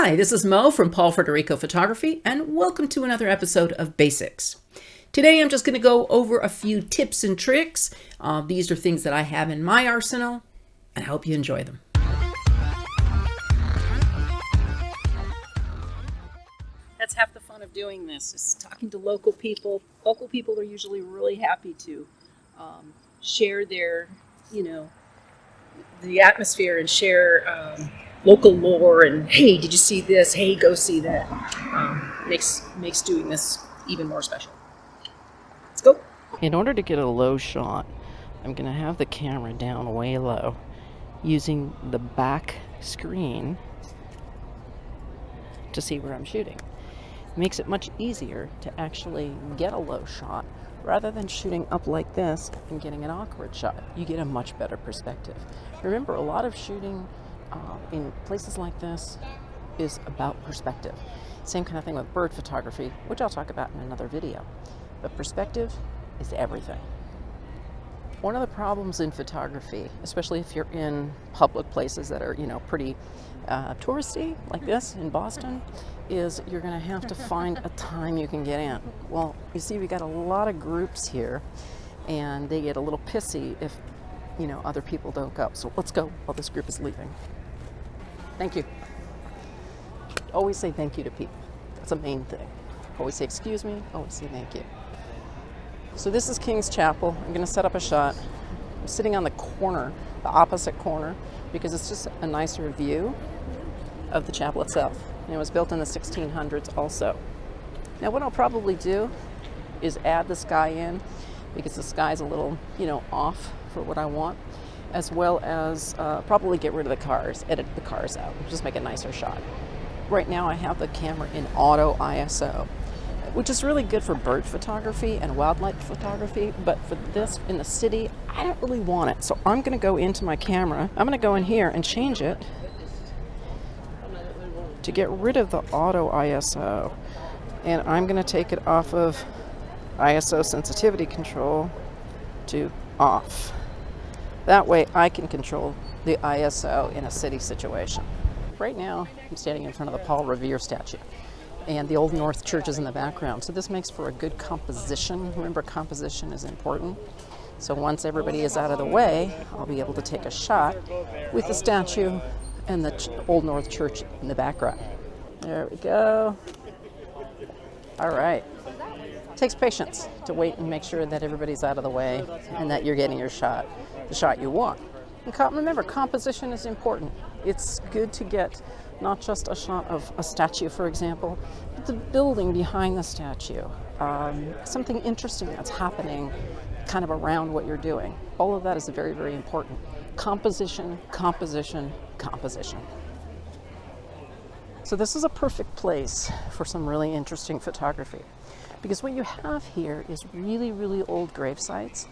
Hi, this is Mo from Pawl-Frederico Photography, and welcome to another episode of Basics. Today I'm just going to go over a few tips and tricks. These are things that I have in my arsenal, and I hope you enjoy them. That's half the fun of doing this, is talking to local people. Local people are usually really happy to share their, the atmosphere and share local lore and, hey, did you see this? Hey, go see that. Makes doing this even more special. Let's go. In order to get a low shot, I'm going to have the camera down way low using the back screen to see where I'm shooting. It makes it much easier to actually get a low shot rather than shooting up like this and getting an awkward shot. You get a much better perspective. Remember, a lot of shooting in places like this is about perspective. Same kind of thing with bird photography, which I'll talk about in another video. But perspective is everything. One of the problems in photography, especially if you're in public places that are, pretty touristy, like this in Boston, is you're going to have to find a time you can get in. Well, you see, we got a lot of groups here, and they get a little pissy if, other people don't go. So let's go while this group is leaving. Thank you. Always say thank you to people. That's a main thing. Always say excuse me, always say thank you. So this is King's Chapel. I'm going to set up a shot. I'm sitting on the corner, the opposite corner, because it's just a nicer view of the chapel itself. And it was built in the 1600s also. Now what I'll probably do is add the sky in, because the sky's a little, off for what I want, as well as probably get rid of the cars, edit the cars out, just make a nicer shot. Right now I have the camera in auto ISO, which is really good for bird photography and wildlife photography, but for this in the city, I don't really want it. So I'm gonna go into my camera, I'm gonna go in here and change it to get rid of the auto ISO. And I'm gonna take it off of ISO sensitivity control to off. That way I can control the ISO in a city situation. Right now, I'm standing in front of the Paul Revere statue, and the Old North Church is in the background. So this makes for a good composition. Remember, composition is important. So once everybody is out of the way, I'll be able to take a shot with the statue and the Old North Church in the background. There we go. All right. It takes patience to wait and make sure that everybody's out of the way and that you're getting your shot, the shot you want. And remember, composition is important. It's good to get not just a shot of a statue, for example, but the building behind the statue. Something interesting that's happening kind of around what you're doing. All of that is very, very important. Composition, composition, composition. So this is a perfect place for some really interesting photography, because what you have here is really, really old grave sites.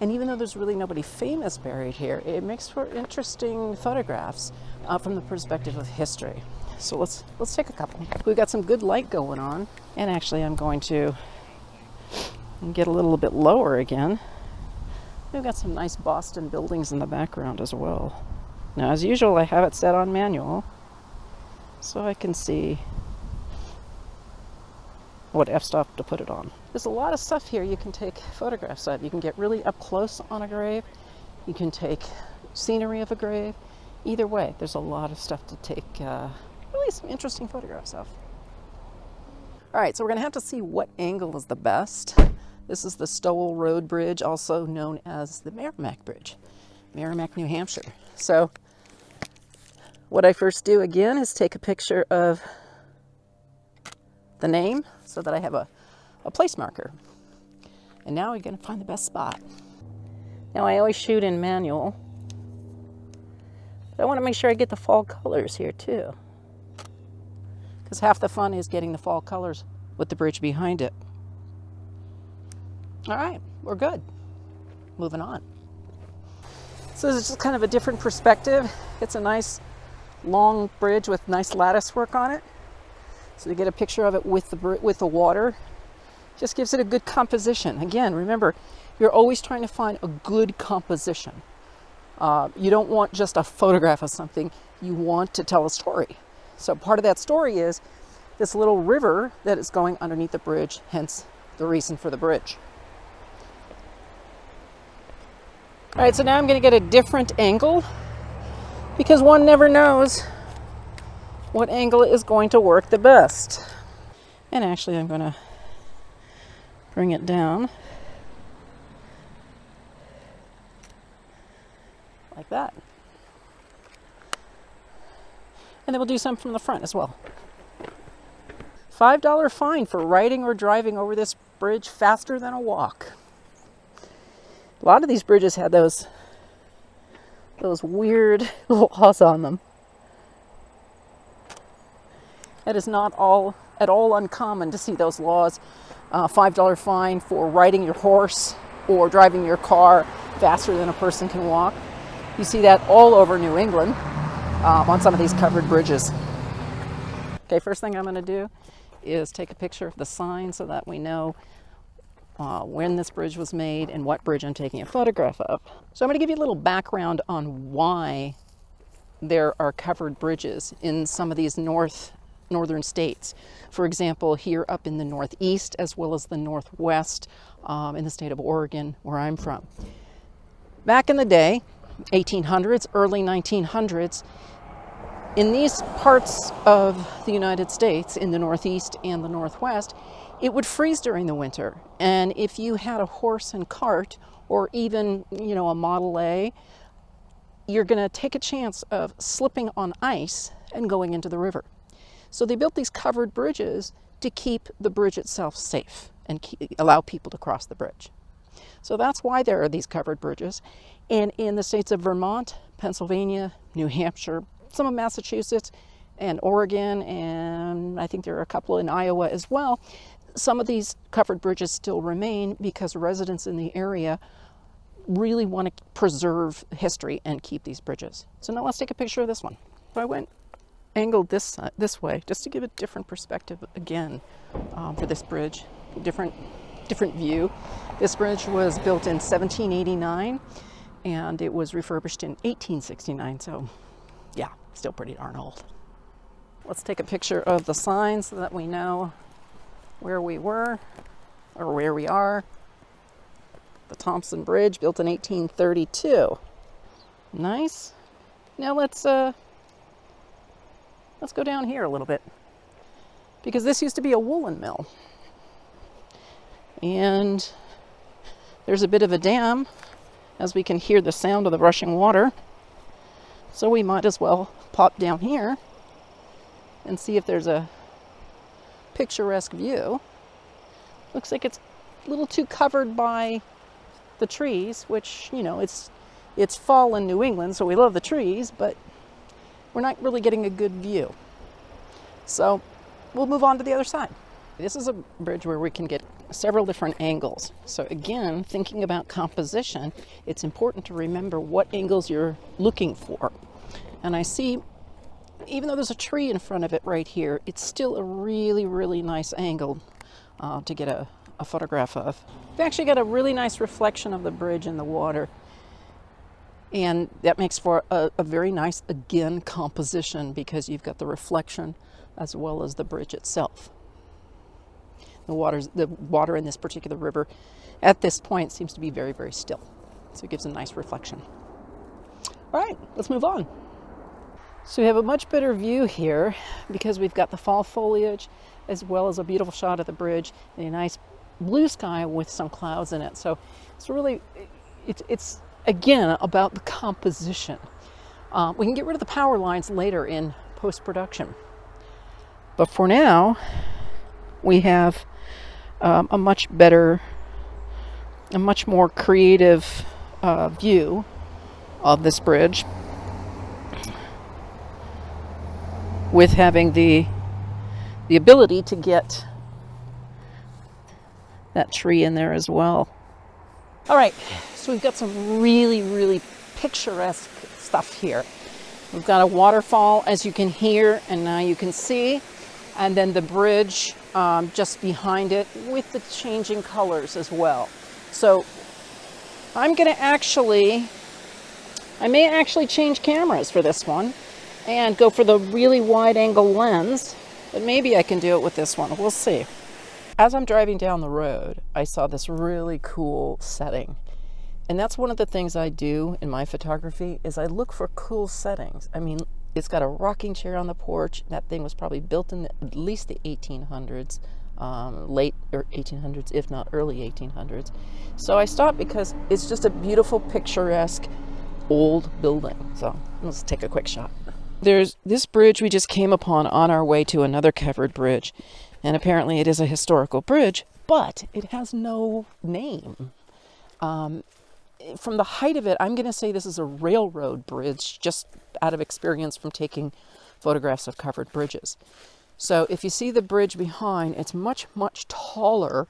And even though there's really nobody famous buried here, it makes for interesting photographs from the perspective of history. So let's take a couple. We've got some good light going on, and actually I'm going to get a little bit lower again. We've got some nice Boston buildings in the background as well. Now, as usual, I have it set on manual, so I can see what f-stop to put it on. There's a lot of stuff here you can take photographs of. You can get really up close on a grave. You can take scenery of a grave. Either way, there's a lot of stuff to take really some interesting photographs of. All right, so we're gonna have to see what angle is the best. This is the Stowell Road Bridge, also known as the Merrimack Bridge, Merrimack, New Hampshire. So what I first do again is take a picture of the name so that I have a place marker. And now we're going to find the best spot. Now I always shoot in manual, but I want to make sure I get the fall colors here too, because half the fun is getting the fall colors with the bridge behind it. All right, we're good. Moving on. So this is just kind of a different perspective. It's a nice long bridge with nice lattice work on it. So to get a picture of it with the water, just gives it a good composition. Again, remember, you're always trying to find a good composition. You don't want just a photograph of something, you want to tell a story. So part of that story is this little river that is going underneath the bridge, hence the reason for the bridge. All right, so now I'm going to get a different angle because one never knows what angle is going to work the best. And actually, I'm going to bring it down like that. And then we'll do some from the front as well. $5 fine for riding or driving over this bridge faster than a walk. A lot of these bridges had those weird laws on them. That is not at all uncommon to see those laws. $5 fine for riding your horse or driving your car faster than a person can walk. You see that all over New England on some of these covered bridges. Okay, first thing I'm going to do is take a picture of the sign so that we know when this bridge was made and what bridge I'm taking a photograph of. So I'm going to give you a little background on why there are covered bridges in some of these northern states. For example, here up in the Northeast as well as the Northwest in the state of Oregon, where I'm from. Back in the day, 1800s, early 1900s, in these parts of the United States, in the Northeast and the Northwest, it would freeze during the winter. And if you had a horse and cart, or even, a Model A, you're going to take a chance of slipping on ice and going into the river. So they built these covered bridges to keep the bridge itself safe and allow people to cross the bridge. So that's why there are these covered bridges. And in the states of Vermont, Pennsylvania, New Hampshire, some of Massachusetts, and Oregon, and I think there are a couple in Iowa as well, some of these covered bridges still remain because residents in the area really want to preserve history and keep these bridges. So now let's take a picture of this one. So I went angled this way just to give a different perspective again for this bridge, different view. This bridge was built in 1789 and it was refurbished in 1869, so yeah, still pretty darn old. Let's take a picture of the sign so that we know where we were or where we are. The Thompson Bridge, built in 1832. Nice. Now let's go down here a little bit, because this used to be a woolen mill. And there's a bit of a dam, as we can hear the sound of the rushing water. So we might as well pop down here and see if there's a picturesque view. Looks like it's a little too covered by the trees, which, it's fall in New England, so we love the trees, but we're not really getting a good view. So we'll move on to the other side. This is a bridge where we can get several different angles. So again, thinking about composition, it's important to remember what angles you're looking for. And I see, even though there's a tree in front of it right here, it's still a really, really nice angle to get a photograph of. We've actually got a really nice reflection of the bridge in the water. And that makes for a very nice, again, composition, because you've got the reflection as well as the bridge itself. The water in this particular river at this point seems to be very, very still. So it gives a nice reflection. All right, let's move on. So we have a much better view here because we've got the fall foliage as well as a beautiful shot of the bridge and a nice blue sky with some clouds in it. So it's really, it's again about the composition. We can get rid of the power lines later in post-production. But for now, we have a much better, a much more creative view of this bridge, with having the ability to get that tree in there as well. All right, so we've got some really, really picturesque stuff here. We've got a waterfall, as you can hear, and now you can see, and then the bridge just behind it with the changing colors as well. So I may actually change cameras for this one, and go for the really wide angle lens, but maybe I can do it with this one. We'll see. As I'm driving down the road, I saw this really cool setting. And that's one of the things I do in my photography is I look for cool settings. I mean, it's got a rocking chair on the porch. That thing was probably built in at least the 1800s, late or 1800s, if not early 1800s. So I stopped because it's just a beautiful, picturesque old building. So let's take a quick shot. There's this bridge we just came upon on our way to another covered bridge. And apparently it is a historical bridge, but it has no name. From the height of it, I'm going to say this is a railroad bridge, just out of experience from taking photographs of covered bridges. So if you see the bridge behind, it's much, much taller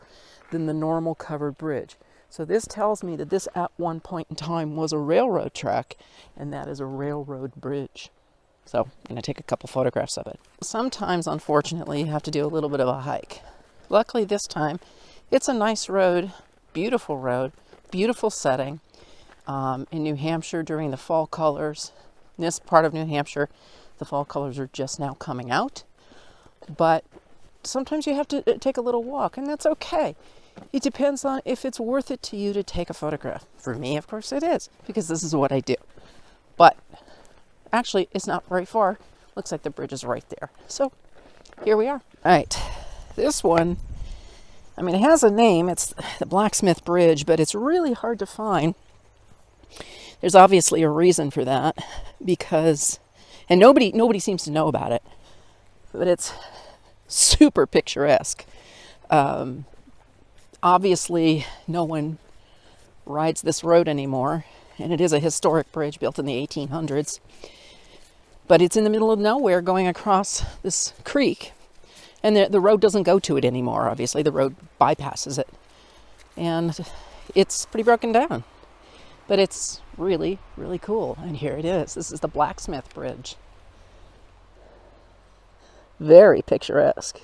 than the normal covered bridge. So this tells me that this at one point in time was a railroad track, and that is a railroad bridge. So I'm going to take a couple photographs of it. Sometimes, unfortunately, you have to do a little bit of a hike. Luckily this time, it's a nice road, beautiful setting. In New Hampshire during the fall colors, in this part of New Hampshire, the fall colors are just now coming out. But sometimes you have to take a little walk, and that's okay. It depends on if it's worth it to you to take a photograph. For me, of course, it is, because this is what I do. But actually, it's not very far. Looks like the bridge is right there. So here we are. All right, this one, I mean, it has a name. It's the Blacksmith Bridge, but it's really hard to find. There's obviously a reason for that, because, and nobody seems to know about it, but it's super picturesque. Obviously, no one rides this road anymore, and it is a historic bridge built in the 1800s, but it's in the middle of nowhere going across this creek, and the road doesn't go to it anymore. Obviously, the road bypasses it, and it's pretty broken down. But it's really, really cool. And here it is. This is the Blacksmith Bridge. Very picturesque.